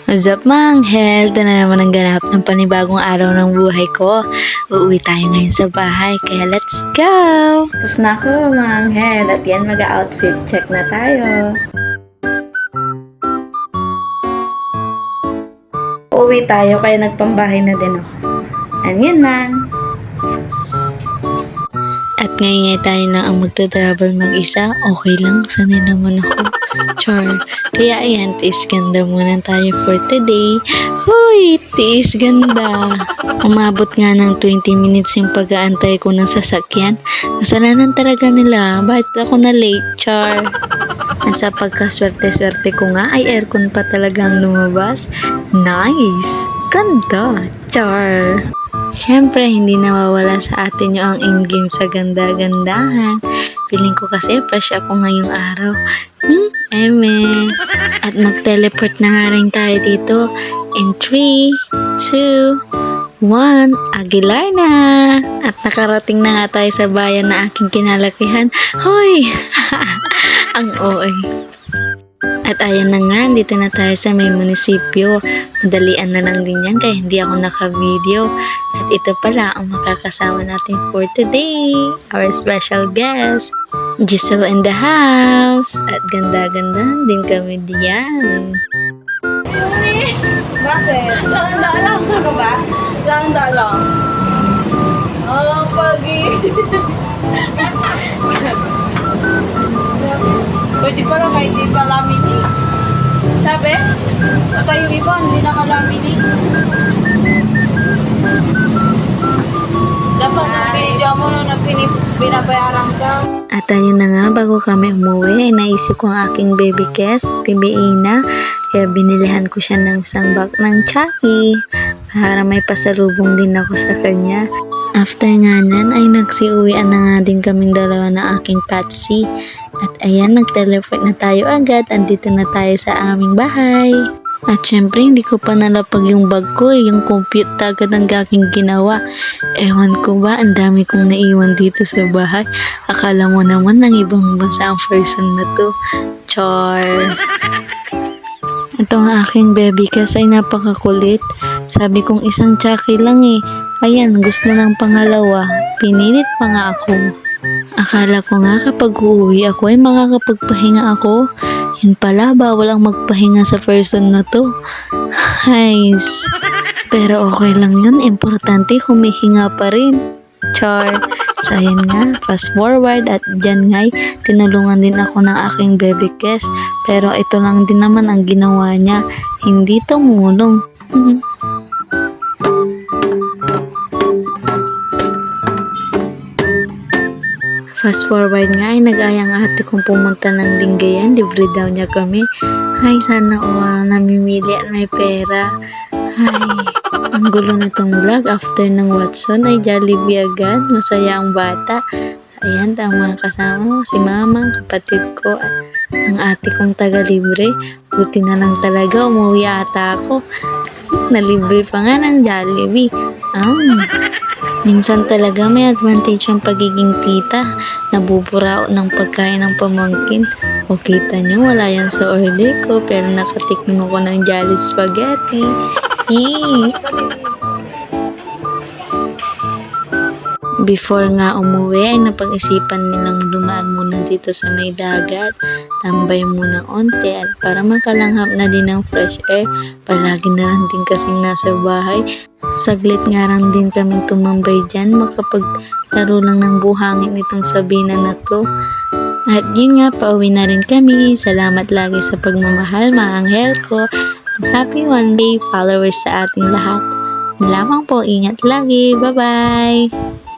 What's up mga anghel? Ito na naman ang ganap ng panibagong araw ng buhay ko. Uuwi tayo ngayon sa bahay, kaya let's go! Tapos na ako mga anghel at yan mag-outfit check na tayo. Uuwi tayo kaya nagpambahay na din ako. And yun lang. At ngayon tayo na ang magta-travel mag-isa. Okay lang, sanay naman ako. Char. Kaya ayan, tiis ganda muna tayo for today. Hoy, tiis ganda. Umabot nga ng 20 minutes yung pag-aantay ko ng sasakyan. Kasalanan talaga nila. Bakit ako na late, Char? At sa pagkaswerte-swerte ko nga, ay aircon pa talagang lumabas. Nice! Ganda, Char! Siyempre, hindi nawawala sa atin yung ang in-game sa ganda-gandahan. Feeling ko kasi fresh ako ngayong araw. Eme. At mag-teleport na nga rin tayo dito. In 3, 2, 1, Aguilar na! At nakarating na nga tayo sa bayan na aking kinalakihan. Hoy! Ang OA. At ayan na nga, dito na tayo sa may munisipyo. Madalian na lang din yan kaya hindi ako naka-video. At ito pala ang makakasama natin for today. Our special guest, Giselle in the house. At ganda-ganda din kami diyan. Bakit? Lang ano ba? Lang. Oh, pagi. Pwede pala kahit di pa laminate. Sabi? Baka yung iba, hindi nakalaminate. Dapat na video mo nung binabayaran ka. At ayun na nga, bago kami umuwi, naisip ko ang aking baby Kes, PBA na. Kaya binilihan ko siya ng isang bag ng Chucky para may pasalubong din ako sa kanya. After nga nan ay nagsiuwian na nga din kaming dalawa na aking Patsy. At ayan, nag-teleport na tayo agad. Andito na tayo sa aming bahay. At syempre, hindi ko pa nalapag yung bag ko yung compute agad ang aking ginawa. Ewan ko ba, ang dami kong naiwan dito sa bahay. Akala mo naman ng ibang bansa ang person na to. Char! Ito ang aking baby kasi ay napakakulit. Sabi kong isang Chucky lang eh. Ayan, gusto ng pangalawa. Pinilit pa nga ako. Akala ko nga kapag uuwi ako ay makakapagpahinga ako. Yun pala, bawal ang magpahinga sa person na to. Nice. Pero okay lang yun. Importante, humihinga pa rin. Char. So ayan nga, fast forward at dyan nga'y tinulungan din ako ng aking baby Kes. Pero ito lang din naman ang ginawa niya. Hindi tumulong. Fast forward nga ay nag-ayang ate kong pumunta ng Lingayen, libre daw niya kami. Ay, sana namimili at may pera. Ay, ang gulo nitong vlog. After ng Watson ay Jollibee agad. Masaya ang bata. Ayan, ang mga kasama ko, si mama, kapatid ko, at ang ate kong taga-libre. Buti na lang talaga, umuwi ata ako. Nalibre pa nga ng Jollibee. Minsan talaga may advantage ang pagiging tita. Nabuburaot ng pagkain ng pamangkin. O kita nyo, wala yan sa order ko. Pero nakatikman ako ng Jolly Spaghetti. Yee! Before nga umuwi ay napag-isipan nilang dumaan muna dito sa may dagat. Tambay muna onte at para makalanghap na din ng fresh air. Palagi na lang din kasing nasa bahay. Saglit nga lang din kaming tumambay dyan. Makapaglaro lang ng buhangin itong Sabina na to. At yun nga, pauwi na rin kami. Salamat lagi sa pagmamahal, mga anghel ko. At happy one day followers sa ating lahat. Lamang po, ingat lagi. Bye-bye!